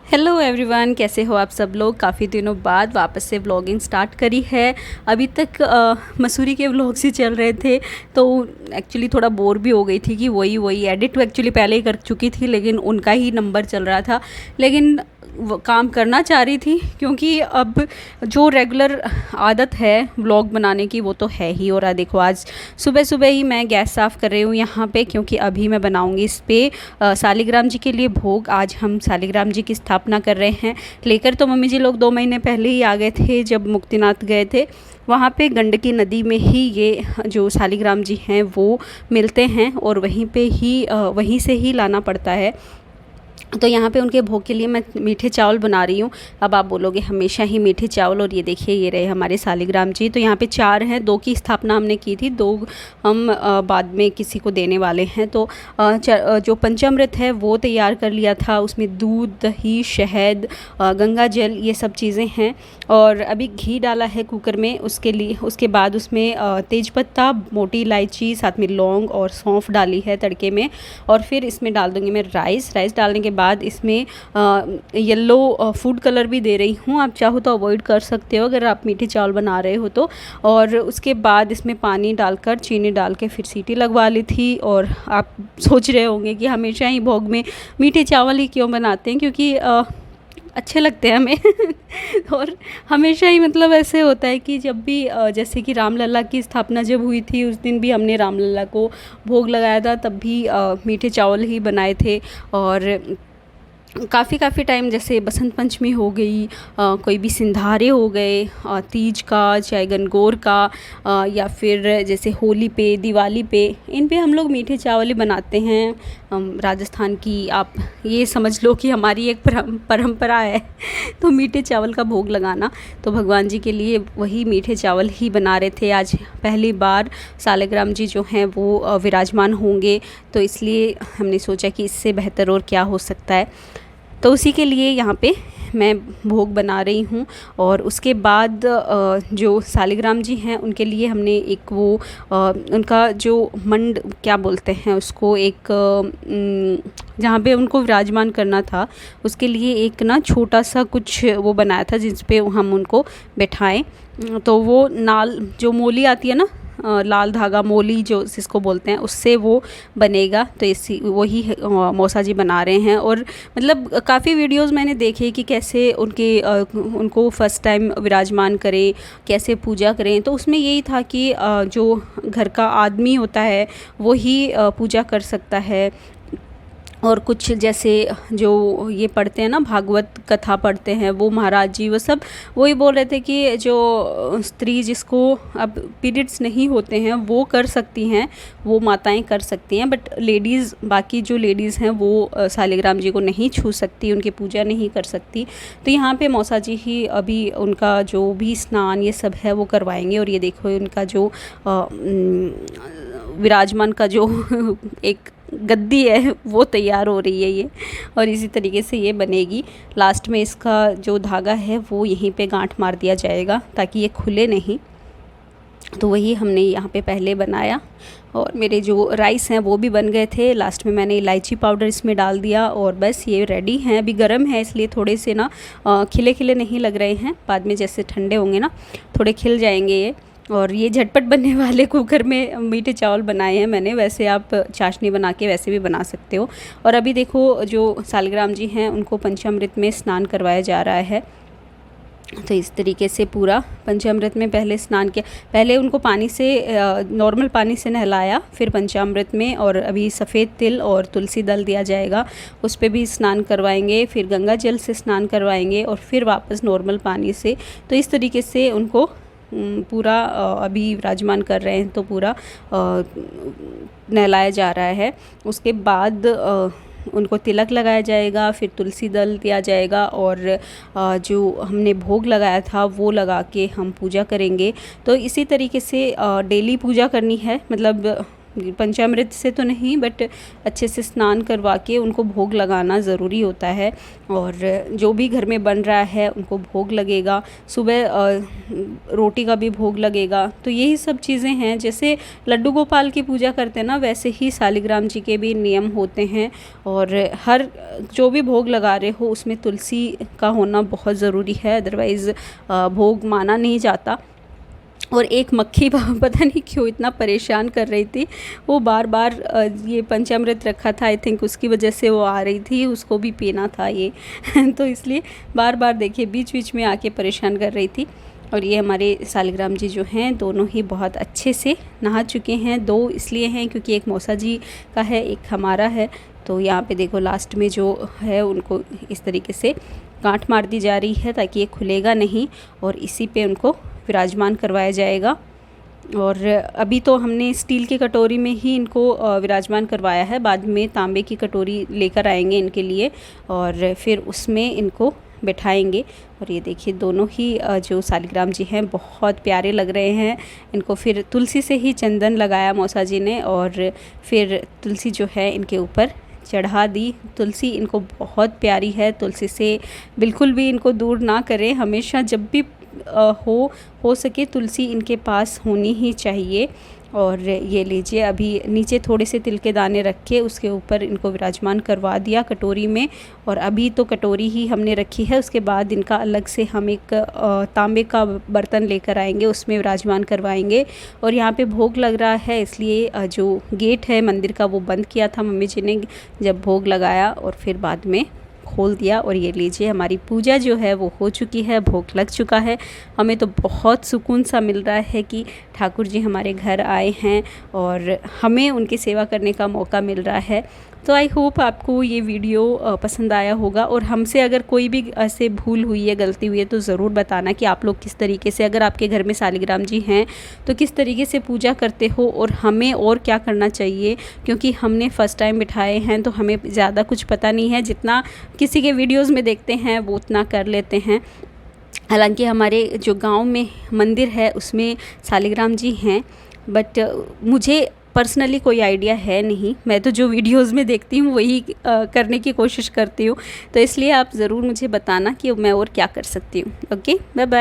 Hello everyone, कैसे हो आप सब लोग। काफ़ी दिनों बाद वापस से व्लॉगिंग स्टार्ट करी है। अभी तक मसूरी के व्लॉग्स ही चल रहे थे, तो एक्चुअली थोड़ा बोर भी हो गई थी कि वही एडिट तो एक्चुअली पहले ही कर चुकी थी, लेकिन उनका ही नंबर चल रहा था। लेकिन वो काम करना चाह रही थी क्योंकि अब जो रेगुलर आदत है व्लॉग बनाने की वो तो है ही। और देखो आज सुबह सुबह ही मैं गैस साफ़ कर रही हूँ यहाँ पे, क्योंकि अभी मैं बनाऊँगी इस पर सालिग्राम जी के लिए भोग। आज हम सालिग्राम जी की स्थापना कर रहे हैं। लेकर तो मम्मी जी लोग 2 महीने पहले ही आ गए थे, जब मुक्तिनाथ गए थे। वहाँ पे गंडकी नदी में ही ये जो सालिग्राम जी हैं वो मिलते हैं, और वहीं पे ही वहीं से ही लाना पड़ता है। तो यहाँ पे उनके भोग के लिए मैं मीठे चावल बना रही हूँ। अब आप बोलोगे हमेशा ही मीठे चावल, और ये देखिए ये रहे हमारे सालिग्राम जी। तो यहाँ पे 4 हैं, 2 की स्थापना हमने की थी, 2 हम बाद में किसी को देने वाले हैं। तो जो पंचामृत है वो तैयार कर लिया था, उसमें दूध, दही, शहद, गंगा जल, ये सब चीज़ें हैं। और अभी घी डाला है कुकर में, उसके लिए उसके बाद उसमें तेज़पत्ता, मोटी इलायची, साथ में लौंग और सौंफ डाली है तड़के में। और फिर इसमें डाल दूँगी मैं राइस डालने के बाद इसमें येलो फूड कलर भी दे रही हूँ। आप चाहो तो अवॉइड कर सकते हो अगर आप मीठे चावल बना रहे हो तो। और उसके बाद इसमें पानी डालकर चीनी डाल के फिर सीटी लगवा ली थी। और आप सोच रहे होंगे कि हमेशा ही भोग में मीठे चावल ही क्यों बनाते हैं, क्योंकि अच्छे लगते हैं हमें और हमेशा ही मतलब ऐसे होता है कि जब भी जैसे कि रामलला की स्थापना जब हुई थी, उस दिन भी हमने रामलला को भोग लगाया था, तब भी मीठे चावल ही बनाए थे। और काफ़ी टाइम, जैसे बसंत पंचमी हो गई, कोई भी सिंधारे हो गए, तीज का चाहे गनगौर का, या फिर जैसे होली पे, दिवाली पे, इन पे हम लोग मीठे चावल ही बनाते हैं। राजस्थान की आप ये समझ लो कि हमारी एक परंपरा है तो मीठे चावल का भोग लगाना। तो भगवान जी के लिए वही मीठे चावल ही बना रहे थे। आज पहली बार सालिग्राम जी जो हैं वो विराजमान होंगे, तो इसलिए हमने सोचा कि इससे बेहतर और क्या हो सकता है। तो उसी के लिए यहाँ पे मैं भोग बना रही हूँ। और उसके बाद जो सालिग्राम जी हैं उनके लिए हमने एक वो उनका जो मंड क्या बोलते हैं उसको, एक जहाँ पे उनको विराजमान करना था, उसके लिए एक ना छोटा सा कुछ वो बनाया था जिस पे हम उनको बैठाएं। तो वो नाल जो मोली आती है ना, लाल धागा मोली जो जिसको बोलते हैं, उससे वो बनेगा। तो इसी वही मौसा जी बना रहे हैं। और मतलब काफ़ी वीडियोस मैंने देखे कि कैसे उनको फर्स्ट टाइम विराजमान करें, कैसे पूजा करें। तो उसमें यही था कि जो घर का आदमी होता है वो ही पूजा कर सकता है। और कुछ जैसे जो ये पढ़ते हैं ना, भागवत कथा पढ़ते हैं, वो महाराज जी वो सब वही बोल रहे थे कि जो स्त्री जिसको अब पीरियड्स नहीं होते हैं वो कर सकती हैं, वो माताएं कर सकती हैं, बट लेडीज़, बाकी जो लेडीज़ हैं वो सालिग्राम जी को नहीं छू सकती, उनकी पूजा नहीं कर सकती। तो यहाँ पे मौसा जी ही अभी उनका जो भी स्नान ये सब है वो करवाएंगे। और ये देखो उनका जो विराजमान का जो एक गद्दी है वो तैयार हो रही है ये, और इसी तरीके से ये बनेगी। लास्ट में इसका जो धागा है वो यहीं पे गांठ मार दिया जाएगा ताकि ये खुले नहीं। तो वही हमने यहाँ पे पहले बनाया। और मेरे जो राइस हैं वो भी बन गए थे। लास्ट में मैंने इलायची पाउडर इसमें डाल दिया, और बस ये रेडी हैं। अभी गर्म है इसलिए थोड़े से ना खिले खिले नहीं लग रहे हैं, बाद में जैसे ठंडे होंगे ना थोड़े खिल जाएंगे ये। और ये झटपट बनने वाले कुकर में मीठे चावल बनाए हैं मैंने। वैसे आप चाशनी बना के वैसे भी बना सकते हो। और अभी देखो जो सालिग्राम जी हैं उनको पंचामृत में स्नान करवाया जा रहा है। तो इस तरीके से पूरा पंचामृत में पहले स्नान किया, पहले उनको पानी से नॉर्मल पानी से नहलाया, फिर पंचामृत में, और अभी सफ़ेद तिल और तुलसी दल दिया जाएगा, उस पर भी स्नान करवाएंगे। फिर गंगा जल से स्नान करवाएंगे, और फिर वापस नॉर्मल पानी से। तो इस तरीके से उनको पूरा अभी विराजमान कर रहे हैं, तो पूरा नहलाया जा रहा है। उसके बाद उनको तिलक लगाया जाएगा, फिर तुलसी दल दिया जाएगा, और जो हमने भोग लगाया था वो लगा के हम पूजा करेंगे। तो इसी तरीके से डेली पूजा करनी है, मतलब पंचामृत से तो नहीं, बट अच्छे से स्नान करवा के उनको भोग लगाना ज़रूरी होता है। और जो भी घर में बन रहा है उनको भोग लगेगा, सुबह रोटी का भी भोग लगेगा। तो यही सब चीज़ें हैं, जैसे लड्डू गोपाल की पूजा करते हैं ना, वैसे ही शालिग्राम जी के भी नियम होते हैं। और हर जो भी भोग लगा रहे हो उसमें तुलसी का होना बहुत ज़रूरी है, अदरवाइज़ भोग माना नहीं जाता। और एक मक्खी पता नहीं क्यों इतना परेशान कर रही थी, वो बार बार ये पंचामृत रखा था, आई थिंक उसकी वजह से वो आ रही थी, उसको भी पीना था ये तो इसलिए बार बार देखिए बीच बीच में आके परेशान कर रही थी। और ये हमारे शालिग्राम जी जो हैं दोनों ही बहुत अच्छे से नहा चुके हैं। 2 इसलिए हैं क्योंकि एक मौसा जी का है, एक हमारा है। तो यहाँ पे देखो लास्ट में जो है उनको इस तरीके से गांठ मार दी जा रही है ताकि ये खुलेगा नहीं, और इसी पे उनको विराजमान करवाया जाएगा। और अभी तो हमने स्टील की कटोरी में ही इनको विराजमान करवाया है, बाद में तांबे की कटोरी लेकर आएंगे इनके लिए और फिर उसमें इनको बैठाएंगे। और ये देखिए दोनों ही जो शालिग्राम जी हैं बहुत प्यारे लग रहे हैं। इनको फिर तुलसी से ही चंदन लगाया मौसा जी ने, और फिर तुलसी जो है इनके ऊपर चढ़ा दी। तुलसी इनको बहुत प्यारी है, तुलसी से बिल्कुल भी इनको दूर ना करें, हमेशा जब भी हो सके तुलसी इनके पास होनी ही चाहिए। और ये लीजिए अभी नीचे थोड़े से तिल के दाने रख के उसके ऊपर इनको विराजमान करवा दिया कटोरी में। और अभी तो कटोरी ही हमने रखी है, उसके बाद इनका अलग से हम एक तांबे का बर्तन लेकर आएंगे, उसमें विराजमान करवाएंगे। और यहाँ पे भोग लग रहा है, इसलिए जो गेट है मंदिर का वो बंद किया था मम्मी जी ने जब भोग लगाया, और फिर बाद में खोल दिया। और ये लीजिए हमारी पूजा जो है वो हो चुकी है, भोग लग चुका है। हमें तो बहुत सुकून सा मिल रहा है कि ठाकुर जी हमारे घर आए हैं और हमें उनकी सेवा करने का मौका मिल रहा है। तो आई होप आपको ये वीडियो पसंद आया होगा, और हमसे अगर कोई भी ऐसे भूल हुई है, गलती हुई है, तो ज़रूर बताना कि आप लोग किस तरीके से, अगर आपके घर में शालिग्राम जी हैं तो किस तरीके से पूजा करते हो और हमें और क्या करना चाहिए। क्योंकि हमने फ़र्स्ट टाइम बिठाए हैं तो हमें ज़्यादा कुछ पता नहीं है, जितना किसी के वीडियोज़ में देखते हैं वो उतना कर लेते हैं। हालांकि हमारे जो गांव में मंदिर है उसमें शालिग्राम जी हैं, बट मुझे पर्सनली कोई आइडिया है नहीं। मैं तो जो वीडियोज़ में देखती हूँ वही करने की कोशिश करती हूँ। तो इसलिए आप ज़रूर मुझे बताना कि मैं और क्या कर सकती हूँ। Okay, bye bye.